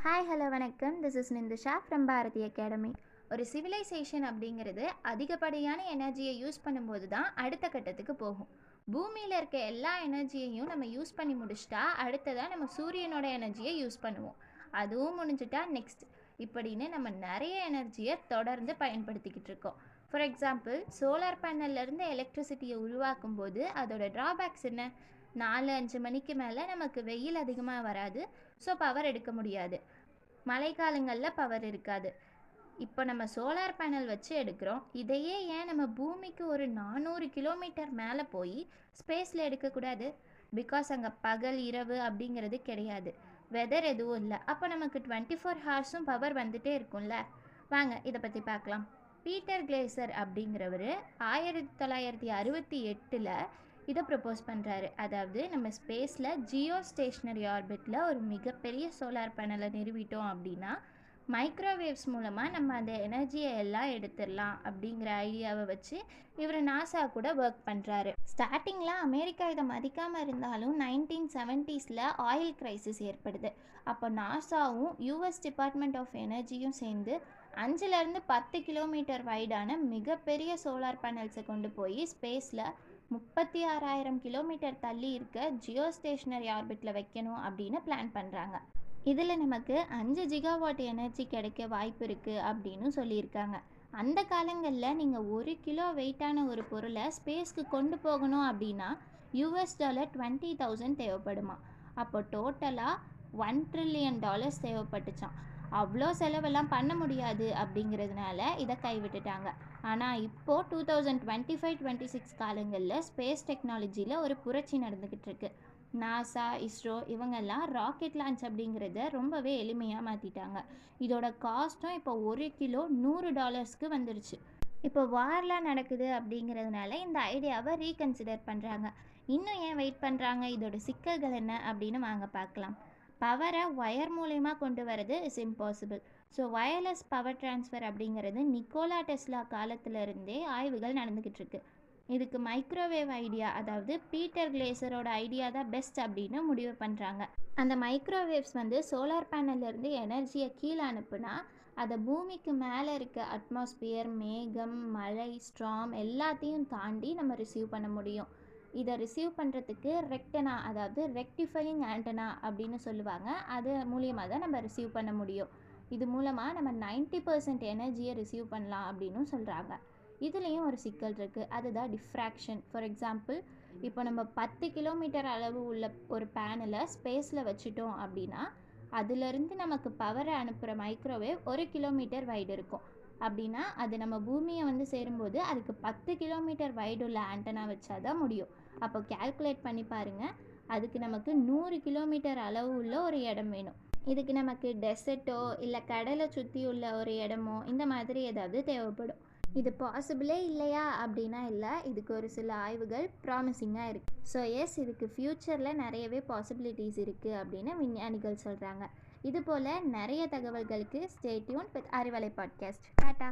Hi hello வணக்கம். This is Nindisha from Bharathi academy. ஒரு civilization அப்படிங்கிறது அதிகப்படியான எனர்ஜியை யூஸ் பண்ணும்போது தான் அடுத்த கட்டத்துக்கு போகும். பூமியில் இருக்க எல்லா எனர்ஜியையும் நம்ம யூஸ் பண்ணி முடிச்சிட்டா அடுத்ததாக நம்ம சூரியனோட எனர்ஜியை யூஸ் பண்ணுவோம். அதுவும் முடிஞ்சிட்டா நெக்ஸ்ட் இப்படின்னு நம்ம நிறைய எனர்ஜியை தொடர்ந்து பயன்படுத்திக்கிட்டு இருக்கோம். ஃபார் எக்ஸாம்பிள், சோலார் பேனல்லேருந்து எலக்ட்ரிசிட்டியை உருவாக்கும் போது அதோட ட்ராபேக்ஸ் என்ன? 4-5 மணிக்கு மேலே நமக்கு வெயில் அதிகமாக வராது, ஸோ பவர் எடுக்க முடியாது. மழைக்காலங்களில் பவர் இருக்காது. இப்போ நம்ம சோலார் பேனல் வச்சு எடுக்கிறோம். இதையே ஏன் நம்ம பூமிக்கு ஒரு 400 கிலோமீட்டர் மேலே போய் ஸ்பேஸில் எடுக்கக்கூடாது? பிகாஸ் அங்கே பகல் இரவு அப்படிங்கிறது கிடையாது, வெதர் எதுவும் இல்லை. அப்போ நமக்கு 24 ஹார்ஸும் பவர் வந்துட்டே இருக்கும்ல. வாங்க இதை பற்றி பார்க்கலாம். பீட்டர் கிளேசர் அப்படிங்கிறவர் 1968 இதை ப்ரப்போஸ் பண்ணுறாரு. அதாவது நம்ம ஸ்பேஸில் ஜியோ ஸ்டேஷ்னரி ஆர்பிட்டில் ஒரு மிகப்பெரிய சோலார் பேனலை நிறுவிட்டோம் அப்படின்னா மைக்ரோவேவ்ஸ் மூலமாக நம்ம அந்த எனர்ஜியை எல்லாம் எடுத்துடலாம் அப்படிங்கிற ஐடியாவை வச்சு இவர் நாசா கூட ஒர்க் பண்ணுறாரு. ஸ்டார்டிங்கில் அமெரிக்கா இதை மதிக்காமல் இருந்தாலும் 1970s ஆயில் கிரைசிஸ் ஏற்படுது. அப்போ நாசாவும் யூஎஸ் டிபார்ட்மெண்ட் ஆஃப் எனர்ஜியும் சேர்ந்து 5-10 கிலோமீட்டர் வைடான மிகப்பெரிய சோலார் பேனல்ஸை கொண்டு போய் ஸ்பேஸில் 36,000 கிலோமீட்டர் தள்ளி இருக்க ஜியோ ஸ்டேஷ்னரி ஆர்பிட்டில் வைக்கணும் அப்படின்னு பிளான் பண்ணுறாங்க. இதில் நமக்கு 5 ஜிகாவாட் எனர்ஜி கிடைக்க வாய்ப்பு இருக்குது அப்படின்னு சொல்லியிருக்காங்க. அந்த காலங்களில் நீங்கள் 1 கிலோ வெயிட்டான ஒரு பொருளை ஸ்பேஸ்க்கு கொண்டு போகணும் அப்படின்னா $20,000 தேவைப்படுமா. அப்போ டோட்டலாக $1 trillion தேவைப்பட்டுச்சான். அவ்வளோ செலவெல்லாம் பண்ண முடியாது அப்படிங்கிறதுனால இதை கைவிட்டுட்டாங்க. ஆனால் இப்போது 2025-26 காலங்களில் ஸ்பேஸ் டெக்னாலஜியில் ஒரு புரட்சி நடந்துக்கிட்டு இருக்கு. நாசா, இஸ்ரோ இவங்கெல்லாம் ராக்கெட் லான்ச் அப்படிங்கிறத ரொம்பவே எளிமையாக மாற்றிட்டாங்க. இதோட காஸ்ட்டும் இப்போ 1 கிலோ $100 வந்துருச்சு. இப்போ வார்லாம் நடக்குது அப்படிங்கிறதுனால இந்த ஐடியாவை ரீகன்சிடர் பண்ணுறாங்க. இன்னும் ஏன் வெயிட் பண்ணுறாங்க? இதோட சிக்கல்கள் என்ன அப்படின்னு வாங்க பார்க்கலாம். பவரை ஒயர் மூலயமா கொண்டு வரது is impossible. So wireless power transfer அப்படிங்கிறது நிக்கோலா டெஸ்லா காலத்திலிருந்தே ஆய்வுகள் நடந்துக்கிட்டு இருக்கு. இதுக்கு மைக்ரோவேவ் ஐடியா, அதாவது பீட்டர் கிளேசரோட ஐடியா தான் பெஸ்ட் அப்படின்னு முடிவு பண்ணுறாங்க. அந்த மைக்ரோவேவ்ஸ் சோலார் பேனல்லேருந்து எனர்ஜியை கீழே அனுப்புனா அதை பூமிக்கு மேலே இருக்க அட்மாஸ்பியர், மேகம், மழை, ஸ்ட்ராம் எல்லாத்தையும் தாண்டி நம்ம ரிசீவ் பண்ண முடியும். இதை ரிசீவ் பண்ணுறதுக்கு ரெக்டனா, அதாவது ரெக்டிஃபையிங் ஆண்டனா அப்படின்னு சொல்லுவாங்க. அது மூலியமாக தான் நம்ம ரிசீவ் பண்ண முடியும். இது மூலமாக நம்ம 90% எனர்ஜியை ரிசீவ் பண்ணலாம் அப்படின்னு சொல்கிறாங்க. இதுலேயும் ஒரு சிக்கல் இருக்குது, அதுதான் டிஃப்ராக்ஷன். ஃபார் எக்ஸாம்பிள், இப்போ நம்ம 10 கிலோமீட்டர் அளவு உள்ள ஒரு பேனலை ஸ்பேஸில் வச்சுட்டோம் அப்படின்னா அதுலேருந்து நமக்கு பவரை அனுப்புகிற மைக்ரோவேவ் 1 கிலோமீட்டர் வைடு இருக்கும். அப்படின்னா அது நம்ம பூமியை சேரும்போது அதுக்கு 10 கிலோமீட்டர் வைடுள்ள ஆண்டனா வச்சா தான் முடியும். அப்போ கேல்குலேட் பண்ணி பாருங்கள், அதுக்கு நமக்கு 100 கிலோமீட்டர் அளவு உள்ள ஒரு இடம் வேணும். இதுக்கு நமக்கு டெசர்ட்டோ இல்லை கடலை சுற்றி உள்ள ஒரு இடமோ இந்த மாதிரி ஏதாவது தேவைப்படும். இது பாசிபிளே இல்லையா அப்படின்னா இல்லை, இதுக்கு ஒரு சில ஆய்வுகள் ப்ராமிசிங்காக இருக்குது. ஸோ எஸ், இதுக்கு ஃப்யூச்சரில் நிறையவே பாசிபிலிட்டிஸ் இருக்குது அப்படின்னு விஞ்ஞானிகள் சொல்கிறாங்க. இது போல் நிறைய தகவல்களுக்கு stay tune with Arivalai podcast. Tata.